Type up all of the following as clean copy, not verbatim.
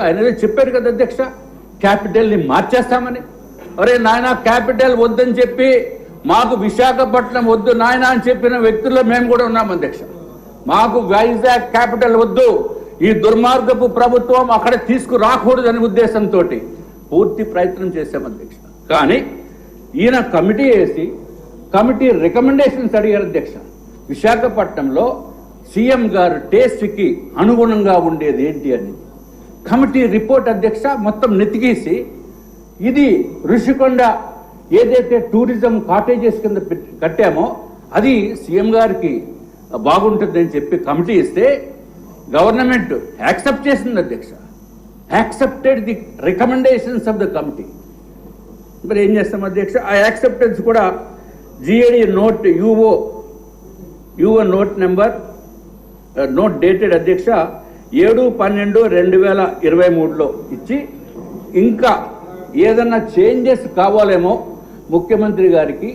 ఆయన చెప్పారు కదా అధ్యక్ష, క్యాపిటల్ని మార్చేస్తామని. అరే నాయన, క్యాపిటల్ వద్దని చెప్పి మాకు విశాఖపట్నం వద్దు నాయన అని చెప్పిన వ్యక్తుల్లో మేము కూడా ఉన్నాం అధ్యక్ష. మాకు వైజాగ్ క్యాపిటల్ వద్దు, ఈ దుర్మార్గపు ప్రభుత్వం అక్కడ తీసుకురాకూడదనే ఉద్దేశంతో పూర్తి ప్రయత్నం చేశాం అధ్యక్ష. కానీ ఈయన కమిటీ వేసి కమిటీ రికమెండేషన్స్ అడిగారు అధ్యక్ష. విశాఖపట్నంలో సీఎం గారు టేస్ట్కి అనుగుణంగా ఉండేది ఏంటి అని కమిటీ రిపోర్ట్ అధ్యక్ష మొత్తం నెతికేసి, ఇది ఋషికొండ ఏదైతే టూరిజం కాటేజెస్ కింద కట్టామో అది సీఎం గారికి బాగుంటుందని చెప్పి కమిటీ ఇస్తే గవర్నమెంట్ యాక్సెప్ట్ చేసింది అధ్యక్ష. Accepted the recommendations of the committee. మరి ఏం చేస్తాం అధ్యక్ష, ఆ యాక్సెప్టెన్స్ కూడా GAD note UO note number note dated అధ్యక్ష 7/12/2023 ఇచ్చి, ఇంకా ఏదన్నా చేంజెస్ కావాలేమో ముఖ్యమంత్రి గారికి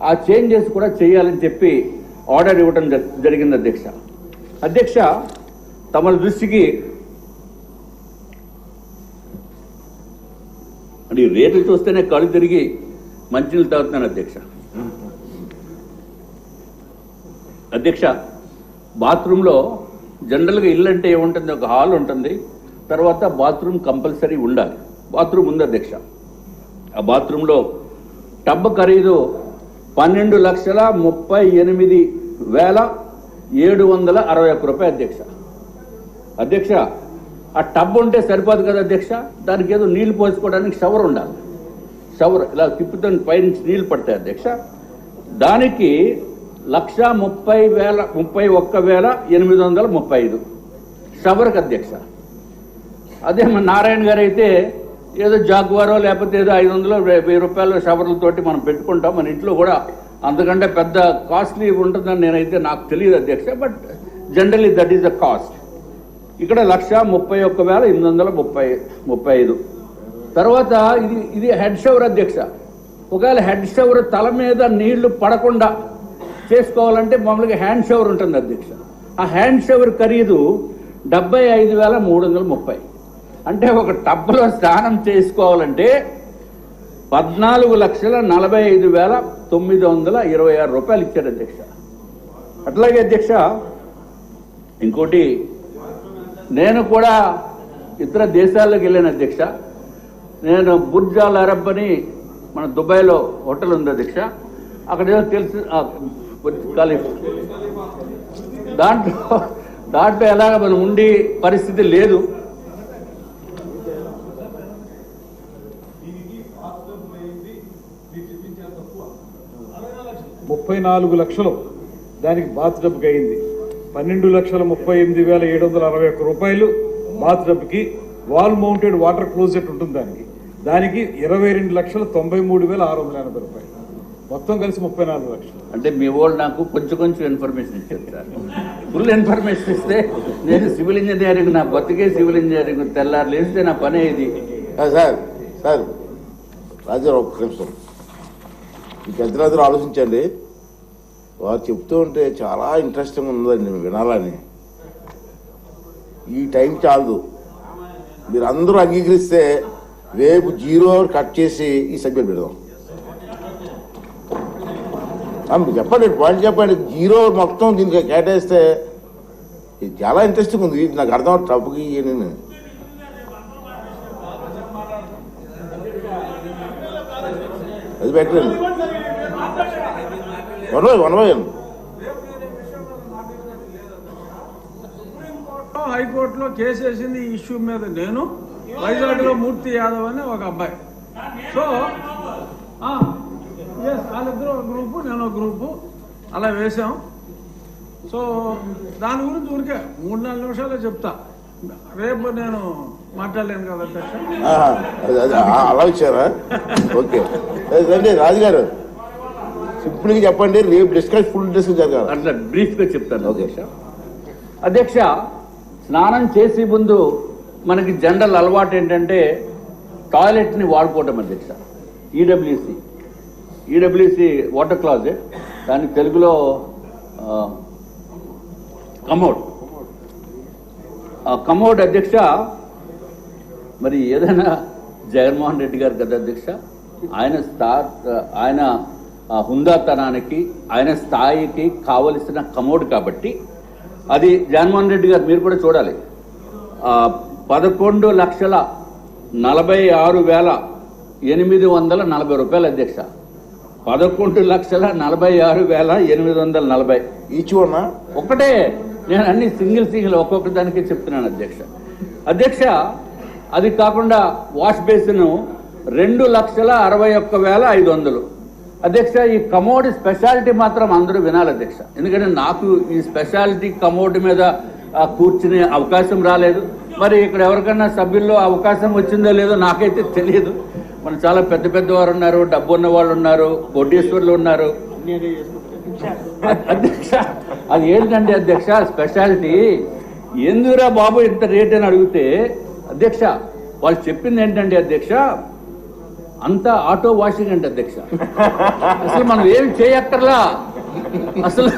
ఆ చేంజెస్ కూడా చేయాలని చెప్పి ఆర్డర్ ఇవ్వడం జరిగింది అధ్యక్ష. అధ్యక్ష, తమ దృష్టికి అంటే రేట్లు చూస్తేనే కళ్ళు తిరిగి మంచినీళ్ళు తాగుతున్నాను అధ్యక్ష. అధ్యక్ష, బాత్రూంలో జనరల్గా ఇల్లు అంటే ఏముంటుంది, ఒక హాల్ ఉంటుంది, తర్వాత బాత్రూమ్ కంపల్సరీ ఉండాలి. బాత్రూమ్ ఉంది అధ్యక్ష. ఆ బాత్రూంలో టబ్ ఖరీదు 12,38,761 రూపాయలు అధ్యక్ష. అధ్యక్ష, ఆ టబ్ ఉంటే సరిపోదు కదా అధ్యక్ష, దానికి ఏదో నీళ్లు పోసుకోవడానికి షవర్ ఉండాలి. షవర్ ఇలా తిప్పుతాను, పైనుంచి నీళ్లు పడతాయి అధ్యక్ష. దానికి 1,31,835 షవర్కి అధ్యక్ష. అదే మన నారాయణ గారు అయితే ఏదో జాగ్వారో లేకపోతే ఏదో 500-1000 రూపాయల షవర్లతోటి మనం పెట్టుకుంటాం. మన ఇంట్లో కూడా అంతకంటే పెద్ద కాస్ట్లీ ఉంటుందని నేనైతే నాకు తెలియదు అధ్యక్ష. But generally that is the cost. ఇక్కడ 1,31,835. తర్వాత ఇది హెడ్ షవర్ అధ్యక్ష. ఒకవేళ హెడ్ షవర్ తల మీద నీళ్లు పడకుండా చేసుకోవాలంటే మామూలుగా హ్యాండ్ షవర్ ఉంటుంది అధ్యక్ష. ఆ హ్యాండ్ షవర్ ఖరీదు 75,330. అంటే ఒక టబ్లో స్నానం చేసుకోవాలంటే 14,45,926 రూపాయలు ఇచ్చారు అధ్యక్ష. అట్లాగే అధ్యక్ష, ఇంకోటి, నేను కూడా ఇతర దేశాల్లోకి వెళ్ళాను అధ్యక్ష. నేను బుర్జ్ అల్ అరబ్ అని మన దుబాయ్లో హోటల్ ఉంది అధ్యక్ష. అక్కడ ఏదో తెలుసు దాంట్లో ఎలాగ మనం ఉండి పరిస్థితి లేదు. ₹34,00,000 దానికి బాత్ టబ్కి అయింది. 12,38,761 రూపాయలు బాత్ టబ్కి. వాల్ మౌంటెడ్ వాటర్ క్లోజెట్ ఉంటుంది దానికి 22,93,680 రూపాయలు. మొత్తం కలిసి 34,00,000. అంటే మీ వాళ్ళు నాకు కొంచెం ఇన్ఫర్మేషన్ ఇచ్చారు. ఫుల్ ఇన్ఫర్మేషన్ ఇస్తే నేను సివిల్ ఇంజనీరింగ్, నా బతికే సివిల్ ఇంజనీరింగ్, తెల్లారు లేస్తే నా పనే ఇది. సార్ రాజు ఒక్క నిమిషం, ఈ పెద్దలందరూ ఆలోచించండి. వారు చెప్తూ ఉంటే చాలా ఇంట్రెస్టింగ్ ఉందండి వినాలని. ఈ టైం చాలదు, మీరు అందరూ అంగీకరిస్తే రేపు 0 అవర్ కట్ చేసి ఈ సబ్జెక్ట్ పెడదాం. చెప్పండి, పాయింట్ చెప్పండి. 0 అవర్ మొత్తం దీనికి కేటాయిస్తే ఇది చాలా ఇంట్రెస్టింగ్ ఉంది. నాకు అర్థం టప్పుకి నేను అది పెట్టండి. హైకోర్టులో కేసు వేసింది ఈ ఇష్యూ మీద. నేను వైజాగ్లో మూర్తి యాదవ్ అని ఒక అబ్బాయి. సో వాళ్ళిద్దరూ ఒక గ్రూపు, నేను ఒక గ్రూపు, అలా వేసాం. సో దాని గురించి ఊరికే 3-4 నిమిషాలే చెప్తా. రేపు నేను మాట్లాడలేను కదా అధ్యక్ష. అలా ఇచ్చారా? ఓకే రండి రాజుగారు, సింపుల్గా చెప్పండి. రేపు ఫుల్ డిస్కస్ జరగాలి. అట్లా బ్రీఫ్గా చెప్తాను అధ్యక్ష. స్నానం చేసే ముందు మనకి జనరల్ అలవాటు ఏంటంటే టాయిలెట్ని వాడుకోవటం అధ్యక్ష. ఈడబ్ల్యూసి వాటర్ క్లాజెట్, దాని తెలుగులో కమోడ్. కమోడ్ అధ్యక్ష మరి ఏదైనా జగన్మోహన్ రెడ్డి గారు కదా అధ్యక్ష, ఆయన హుందాతనానికి ఆయన స్థాయికి కావలసిన కమోడ్ కాబట్టి అది జగన్మోహన్ రెడ్డి గారు మీరు కూడా చూడాలి. 11,46,840 రూపాయలు అధ్యక్ష. 11,46,840 ఈచ్ వన్నా ఒక్కటే. నేను అన్ని సింగిల్ ఒక్కొక్క దానికే చెప్తున్నాను అధ్యక్ష. అధ్యక్ష అది కాకుండా వాష్ బేసిన్ 2,61,500. అధ్యక్ష ఈ కమోడ్ స్పెషాలిటీ మాత్రం అందరూ వినాలి అధ్యక్ష, ఎందుకంటే నాకు ఈ స్పెషాలిటీ కమోడ్ మీద కూర్చునే అవకాశం రాలేదు. మరి ఇక్కడ ఎవరికైనా సభ్యుల్లో అవకాశం వచ్చిందో లేదో నాకైతే తెలియదు. మన చాలా పెద్ద పెద్దవారు ఉన్నారు, డబ్బు ఉన్న వాళ్ళు ఉన్నారు, కోటీశ్వర్లు ఉన్నారు. అధ్యక్ష అది ఏంటంటే అధ్యక్ష స్పెషాలిటీ ఎందుకురా బాబు ఇంత రేట్ అని అడిగితే అధ్యక్ష వాళ్ళు చెప్పింది ఏంటంటే అధ్యక్ష అంతా ఆటో వాషింగ్ అంటే అధ్యక్ష. అసలు మనం ఏమి చేయక్కర్లా, అసలు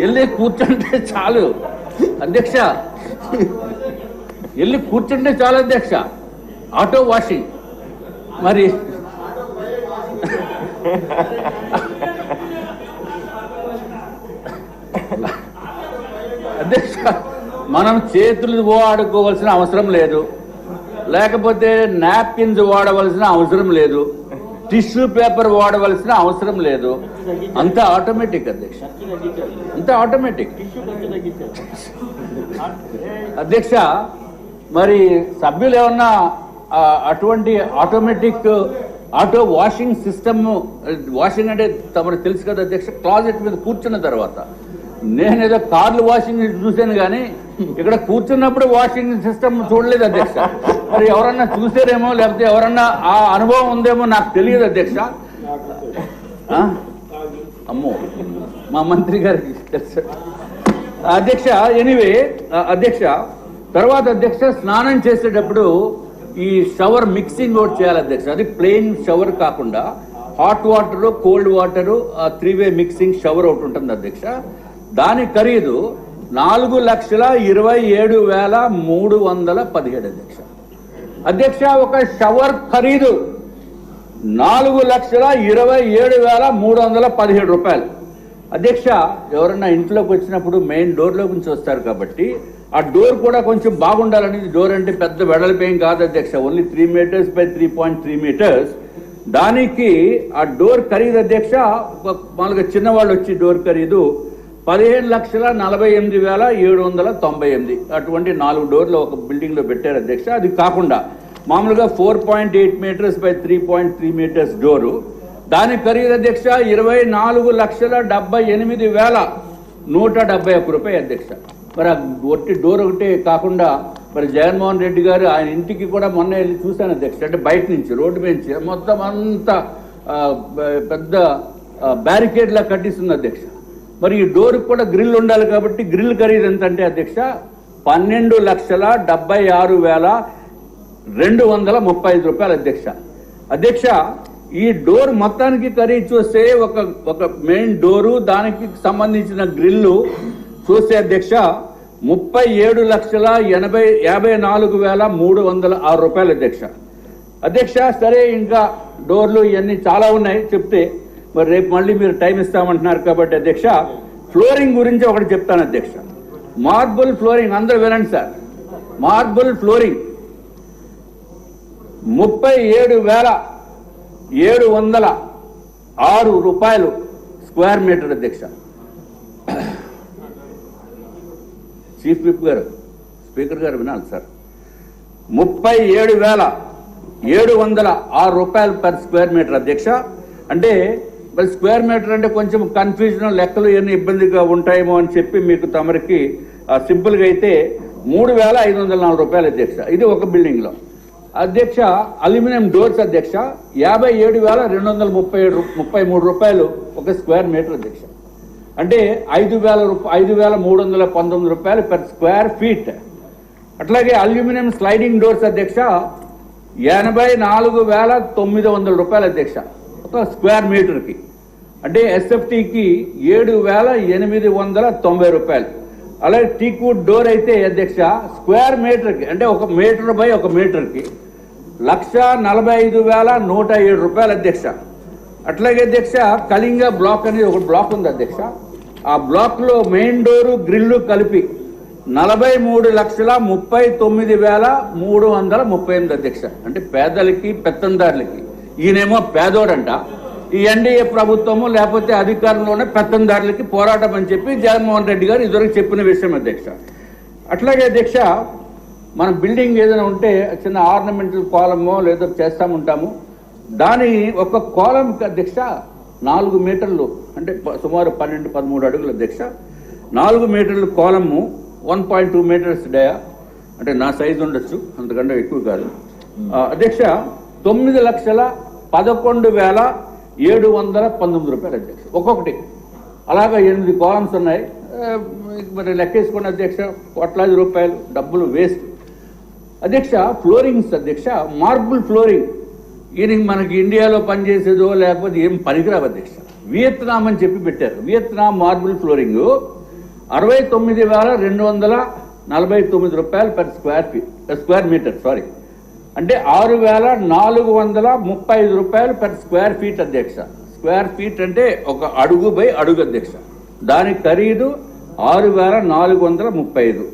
వెళ్ళి కూర్చుంటే చాలు అధ్యక్ష, వెళ్ళి కూర్చుంటే చాలు అధ్యక్ష, ఆటో వాషింగ్. మరి అధ్యక్ష మనం చేతులు వాడుకోవాల్సిన అవసరం లేదు, లేకపోతే నాప్కిన్స్ వాడవలసిన అవసరం లేదు, టిష్యూ పేపర్ వాడవలసిన అవసరం లేదు. అంతా ఆటోమేటిక్ అధ్యక్ష, అంతా ఆటోమేటిక్ అధ్యక్ష. మరి సభ్యులు ఏమన్నా అటువంటి automatic auto washing system, washing అంటే తమకు తెలుసు కదా అధ్యక్ష, క్లాజెట్ మీద కూర్చున్న తర్వాత నేనేదో కార్లు వాషింగ్ చూశాను కానీ ఇక్కడ కూర్చున్నప్పుడు వాషింగ్ సిస్టమ్ చూడలేదు అధ్యక్ష. మరి ఎవరన్నా చూసారేమో లేకపోతే ఎవరన్నా ఆ అనుభవం ఉందేమో నాకు తెలియదు అధ్యక్ష. అమ్మో మా మంత్రి గారికి తెలుసు అధ్యక్ష. ఎనీవే అధ్యక్ష తర్వాత అధ్యక్ష స్నానం చేసేటప్పుడు ఈ షవర్ మిక్సింగ్ ఒకటి చేయాలి అధ్యక్ష. అది ప్లెయిన్ షవర్ కాకుండా hot water cold water 3-way mixing shower ఒకటి ఉంటుంది అధ్యక్ష. దాని ఖరీదు 4,27,317 అధ్యక్ష. అధ్యక్ష ఒక షవర్ ఖరీదు 4,27,317 రూపాయలు అధ్యక్ష. ఎవరన్నా ఇంట్లోకి వచ్చినప్పుడు మెయిన్ డోర్లో నుంచి వస్తారు కాబట్టి ఆ డోర్ కూడా కొంచెం బాగుండాలని, డోర్ అంటే పెద్ద వెడల్పేం కాదు అధ్యక్ష, ఓన్లీ 3 meters by 3.3 meters. దానికి ఆ డోర్ ఖరీదు అధ్యక్ష మామూలుగా చిన్నవాళ్ళు వచ్చి డోర్ ఖరీదు 15,48,798. అటువంటి 4 డోర్లు ఒక బిల్డింగ్ లో పెట్టారు అధ్యక్ష. అది కాకుండా మామూలుగా 4.8 meters by 3.3 meters డోరు, దాని ఖరీదు అధ్యక్ష 24,78,171 రూపాయలు అధ్యక్ష. మరి ఆ ఒట్టి డోర్ ఒకటే కాకుండా మరి జగన్మోహన్ రెడ్డి గారు ఆయన ఇంటికి కూడా మొన్న వెళ్ళి చూశాను అధ్యక్ష. అంటే బయట నుంచి రోడ్డు నుంచి మొత్తం అంతా పెద్ద బ్యారికేడ్ లా కట్టిస్తుంది అధ్యక్ష. మరి ఈ డోర్ కూడా గ్రిల్ ఉండాలి కాబట్టి గ్రిల్ ఖరీదు ఎంత అంటే అధ్యక్ష 12,76,235 రూపాయలు అధ్యక్ష. అధ్యక్ష ఈ డోర్ మొత్తానికి ఖరీదు చూస్తే ఒక మెయిన్ డోరు దానికి సంబంధించిన గ్రిల్లు చూస్తే అధ్యక్ష 37,54,306 రూపాయలు అధ్యక్ష. అధ్యక్ష సరే ఇంకా డోర్లు ఇవన్నీ చాలా ఉన్నాయి చెప్తే, మరి రేపు మళ్ళీ మీరు టైం ఇస్తామంటున్నారు కాబట్టి అధ్యక్ష ఫ్లోరింగ్ గురించి ఒకటి చెప్తాను అధ్యక్ష. మార్బుల్ ఫ్లోరింగ్ అందరూ వినండి సార్. మార్బుల్ ఫ్లోరింగ్ 37,706 రూపాయలు స్క్వేర్ మీటర్ అధ్యక్ష. చీఫ్ విప్ గారు, స్పీకర్ గారు వినాలి సార్. 37,706 రూపాయలు పర్ స్క్వేర్ మీటర్ అధ్యక్ష. అంటే మరి స్క్వేర్ మీటర్ అంటే కొంచెం కన్ఫ్యూజన్, లెక్కలు ఇవన్నీ ఇబ్బందిగా ఉంటాయేమో అని చెప్పి మీకు తమరికి సింపుల్గా అయితే 3,504 రూపాయలు అధ్యక్ష. ఇది ఒక బిల్డింగ్లో అధ్యక్ష. అల్యూమినియం డోర్స్ అధ్యక్ష 57,233 రూపాయలు ఒక స్క్వేర్ మీటర్ అధ్యక్ష. అంటే 5,319 రూపాయలు పర్ స్క్వేర్ ఫీట్. అట్లాగే అల్యూమినియం స్లైడింగ్ డోర్స్ అధ్యక్ష 84,900 రూపాయలు అధ్యక్ష ఒక స్క్వేర్ మీటర్కి. అంటే ఎస్ఎఫ్టీకి 7,890 రూపాయలు. అలాగే టీక్వుడ్ డోర్ అయితే అధ్యక్ష స్క్వేర్ మీటర్కి అంటే 1 మీటర్ బై 1 మీటర్కి 1,45,107 రూపాయలు అధ్యక్ష. అట్లాగే అధ్యక్ష కళింగ బ్లాక్ అనేది ఒక బ్లాక్ ఉంది అధ్యక్ష. ఆ బ్లాక్ లో మెయిన్ డోరు గ్రిల్లు కలిపి 43,39,338 అధ్యక్ష. అంటే పేదలకి పెత్తందారులకి. ఈయనేమో పేదోడంట, ఈ ఎన్డీఏ ప్రభుత్వము లేకపోతే అధికారంలోనే పెత్తందారులకి పోరాటం అని చెప్పి జగన్మోహన్ రెడ్డి గారు ఇదివరకు చెప్పిన విషయం అధ్యక్ష. అట్లాగే అధ్యక్ష మన బిల్డింగ్ ఏదైనా ఉంటే చిన్న ఆర్నమెంటల్ కాలమో లేదో చేస్తాముంటాము. దాని ఒక కాలంకి అధ్యక్ష 4 మీటర్లు, అంటే సుమారు 12-13 అడుగులు అధ్యక్ష. 4 మీటర్లు కాలము, 1.2 మీటర్స్ డయా, అంటే నా సైజు ఉండొచ్చు, అంతకంటే ఎక్కువ కాదు అధ్యక్ష. 9,11,719 రూపాయలు అధ్యక్ష ఒక్కొక్కటి. అలాగా 8 కాలమ్స్ ఉన్నాయి. మరి లెక్కేసుకోండి అధ్యక్ష, కోట్లాది రూపాయలు డబ్బులు వేస్ట్ అధ్యక్ష. ఫ్లోరింగ్స్ అధ్యక్ష, మార్బుల్ ఫ్లోరింగ్. ఈయన మనకి ఇండియాలో పనిచేసేదో లేకపోతే ఏం పనికిరావు అధ్యక్ష. వియత్నాం అని చెప్పి పెట్టారు. వియత్నాం మార్బుల్ ఫ్లోరింగ్ 69,249 రూపాయలు పర్ స్క్వేర్ మీటర్, సారీ, అంటే 6,435 రూపాయలు పర్ స్క్వేర్ ఫీట్ అధ్యక్ష. స్క్వేర్ ఫీట్ అంటే ఒక అడుగు బై అడుగు అధ్యక్ష. దాని ఖరీదు 6,435.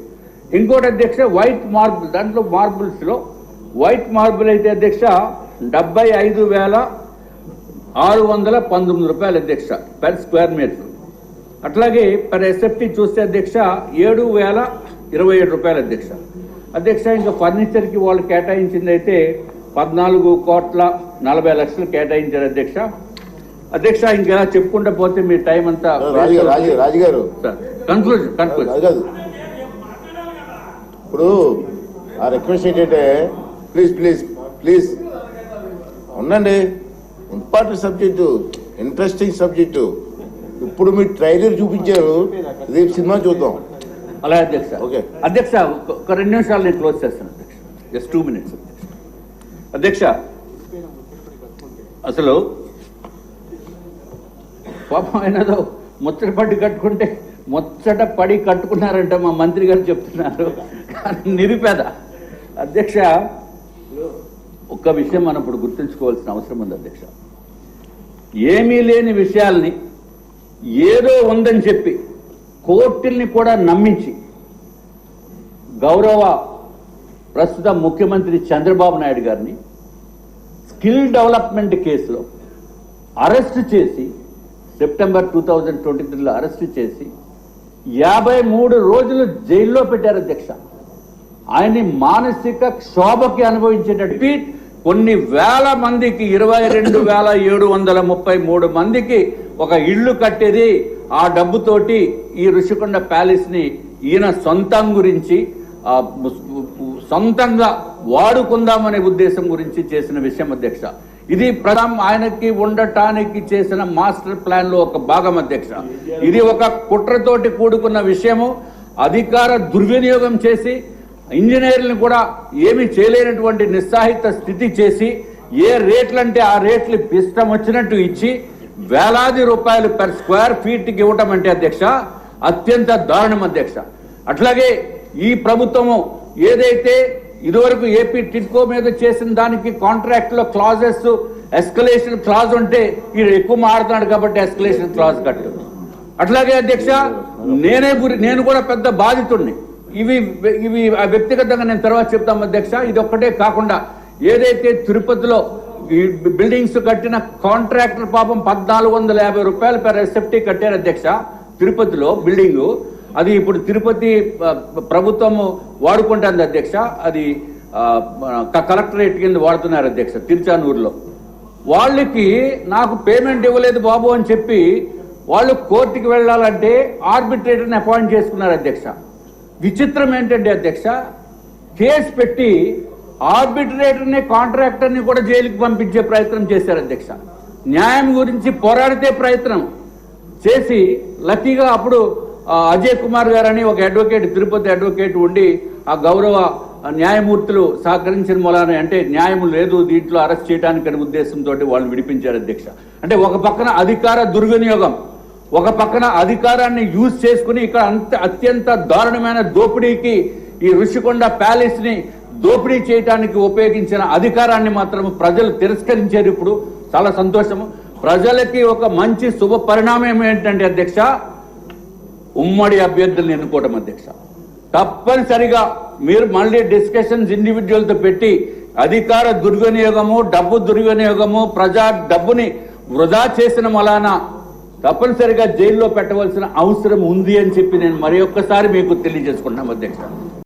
ఇంకోటి అధ్యక్ష వైట్ మార్బుల్, దాంట్లో మార్బుల్స్ లో వైట్ మార్బుల్ అయితే అధ్యక్ష 75,619 రూపాయలు అధ్యక్ష పర్ స్క్వేర్ మీటర్. అట్లాగే పర్ ఎస్ఎఫ్టీ చూస్తే అధ్యక్ష 7,027 రూపాయలు అధ్యక్ష. అధ్యక్ష ఇంకా ఫర్నిచర్ కి వాళ్ళు కేటాయించింది అయితే 14,40,00,000 కేటాయించారు అధ్యక్ష. అధ్యక్ష ఇంకా చెప్పుకుంటూ పోతే మీ టైం అంతా రాజుగారు కన్క్లూజన్ కాదు. ఇప్పుడు ఆ రిక్వెస్ట్ ఏంటంటే ప్లీజ్ ప్లీజ్ ప్లీజ్ ఉండండి. Important subject, interesting subject. ఇప్పుడు మీరు ట్రైలర్ చూపించారు, రేపు సినిమా చూద్దాం. అలాగే అధ్యక్ష. ఓకే అధ్యక్ష ఒక 2 నిమిషాలు నేను క్లోజ్ చేస్తాను అధ్యక్ష. జస్ట్ 2 minutes అధ్యక్ష. అసలు పాపం ఆయనదో ముచ్చట పడి కట్టుకున్నారంట మా మంత్రి గారు చెప్తున్నారు. నిరుపేద అధ్యక్ష. ఒక్క విషయం మనం ఇప్పుడు గుర్తుంచుకోవాల్సిన అవసరం ఉంది అధ్యక్ష. ఏమీ లేని విషయాల్ని ఏదో ఉందని చెప్పి కోర్టుల్ని కూడా నమ్మించి గౌరవ ప్రస్తుత ముఖ్యమంత్రి చంద్రబాబు నాయుడు గారిని స్కిల్ డెవలప్మెంట్ కేసులో అరెస్టు చేసి సెప్టెంబర్ 2023లో అరెస్టు చేసి 53 రోజులు జైల్లో పెట్టారు అధ్యక్ష. ఆయన్ని మానసిక క్షోభకి అనుభవించేటట్టు కొన్ని వేల మందికి 22,733 మందికి ఒక ఇళ్లు కట్టేది ఆ డబ్బుతోటి ఈ ఋషికొండ ప్యాలెస్ ని ఈయన సొంతంగా వాడుకుందామనే ఉద్దేశం గురించి చేసిన విషయం అధ్యక్ష. ఇది ఆయనకి ఉండటానికి చేసిన మాస్టర్ ప్లాన్ లో ఒక భాగం అధ్యక్ష. ఇది ఒక కుట్రతోటి కూడుకున్న విషయము. అధికార దుర్వినియోగం చేసి ఇంజనీర్లను కూడా ఏమీ చేయలేనటువంటి నిస్సాహిత స్థితి చేసి ఏ రేట్లంటే ఆ రేట్లు ఇష్టం వచ్చినట్టు ఇచ్చి వేలాది రూపాయలు పర్ స్క్వేర్ ఫీట్కి ఇవ్వటం అంటే అధ్యక్ష అత్యంత దారుణం అధ్యక్ష. అట్లాగే ఈ ప్రభుత్వము ఏదైతే ఇదివరకు ఏపీ టిడ్కో మీద చేసిన దానికి కాంట్రాక్ట్ లో క్లాజెస్ ఎస్కలేషన్ క్లాజ్ ఉంటే ఈయన ఎక్కువ మారుతున్నాడు కాబట్టి ఎస్కలేషన్ క్లాజ్ కట్టు. అట్లాగే అధ్యక్ష నేను కూడా పెద్ద బాధితుడిని. ఇవి వ్యక్తిగతంగా నేను తర్వాత చెప్తాం అధ్యక్ష. ఇది ఒక్కటే కాకుండా ఏదైతే తిరుపతిలో ఈ బిల్డింగ్స్ కట్టిన కాంట్రాక్టర్ పాపం 1,450 రూపాయలు పర్ ఎస్ఎఫ్టీ కట్టారు అధ్యక్ష తిరుపతిలో బిల్డింగ్. అది ఇప్పుడు తిరుపతి ప్రభుత్వం వాడుకుంటుంది అధ్యక్ష. అది కలెక్టరేట్ కింద వాడుతున్నారు అధ్యక్ష తిరుచానూరులో. వాళ్ళకి నాకు పేమెంట్ ఇవ్వలేదు బాబు అని చెప్పి వాళ్ళు కోర్టుకి వెళ్ళాలంటే ఆర్బిట్రేటర్ని అపాయింట్ చేసుకున్నారు అధ్యక్ష. విచిత్రం ఏంటంటే అధ్యక్ష, కేసు పెట్టి ఆర్బిట్రేటర్ని కాంట్రాక్టర్ని కూడా జైలుకి పంపించే ప్రయత్నం చేశారు అధ్యక్ష. న్యాయం గురించి పోరాడితే ప్రయత్నం చేసి లక్కీగా అప్పుడు అజయ్ కుమార్ గారు అని ఒక అడ్వకేట్, తిరుపతి అడ్వకేట్ ఉండి ఆ గౌరవ న్యాయమూర్తులు సహకరించిన మూలానే, అంటే న్యాయం లేదు దీంట్లో అరెస్ట్ చేయడానికి అనే ఉద్దేశంతో వాళ్ళు విడిపించారు అధ్యక్ష. అంటే ఒక పక్కన అధికార దుర్వినియోగం, ఒక పక్కన అధికారాన్ని యూజ్ చేసుకుని ఇక్కడ అత్యంత దారుణమైన దోపిడీకి ఈ ఋషికొండ ప్యాలెస్ ని దోపిడీ చేయడానికి ఉపయోగించిన అధికారాన్ని మాత్రం ప్రజలు తిరస్కరించారు. ఇప్పుడు చాలా సంతోషము. ప్రజలకి ఒక మంచి శుభ పరిణామం ఏంటంటే అధ్యక్ష, ఉమ్మడి అభ్యర్థులను ఎన్నుకోవడం అధ్యక్ష. తప్పనిసరిగా మీరు మళ్ళీ డిస్కషన్స్ ఇండివిజువల్తో పెట్టి అధికార దుర్వినియోగము, డబ్బు దుర్వినియోగము, ప్రజా డబ్బుని వృధా చేసిన వలన తప్పనిసరిగా జైల్లో పెట్టవలసిన అవసరం ఉంది అని చెప్పి నేను మరి ఒక్కసారి మీకు తెలియజేసుకుంటున్నాం అధ్యక్ష.